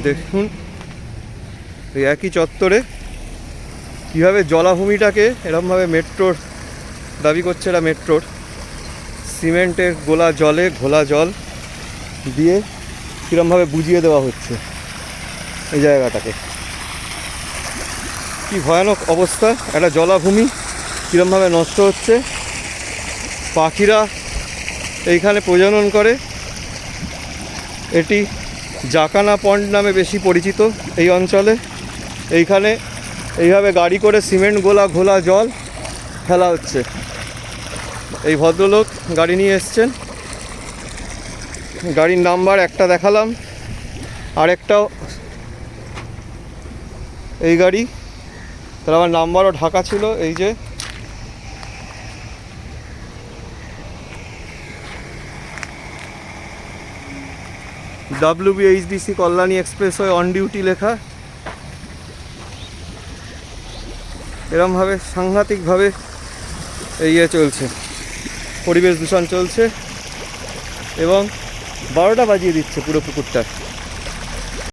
দেখুন এই একই চত্বরে কীভাবে জলাভূমিটাকে এরকমভাবে মেট্রোর দাবি করছে, এরা মেট্রোর সিমেন্টের ঘোলা জল দিয়ে কীরকমভাবে বুঝিয়ে দেওয়া হচ্ছে এই জায়গাটাকে। কি ভয়ানক অবস্থা, একটা জলাভূমি কীরকমভাবে নষ্ট হচ্ছে। পাখিরা এইখানে প্রজনন করে, এটি জাকানা পন্ড নামে বেশি পরিচিত এই অঞ্চলে। এইখানে এইভাবে গাড়ি করে সিমেন্ট ঘোলা জল ফেলা হচ্ছে। এই ভদ্রলোক গাড়ি নিয়ে এসছেন, গাড়ির নাম্বার একটা দেখালাম, আরেকটাও এই গাড়ি, তার আমার নাম্বারও ঢাকা ছিল। এই যে WBHDC Kalyani expressway on duty লেখা। এরমভাবে সাংঘাতিকভাবে চলছে, পরিবেশ দূষণ চলছে এবং 12টা বাজিয়ে দিচ্ছে পুরো পুকুরটা।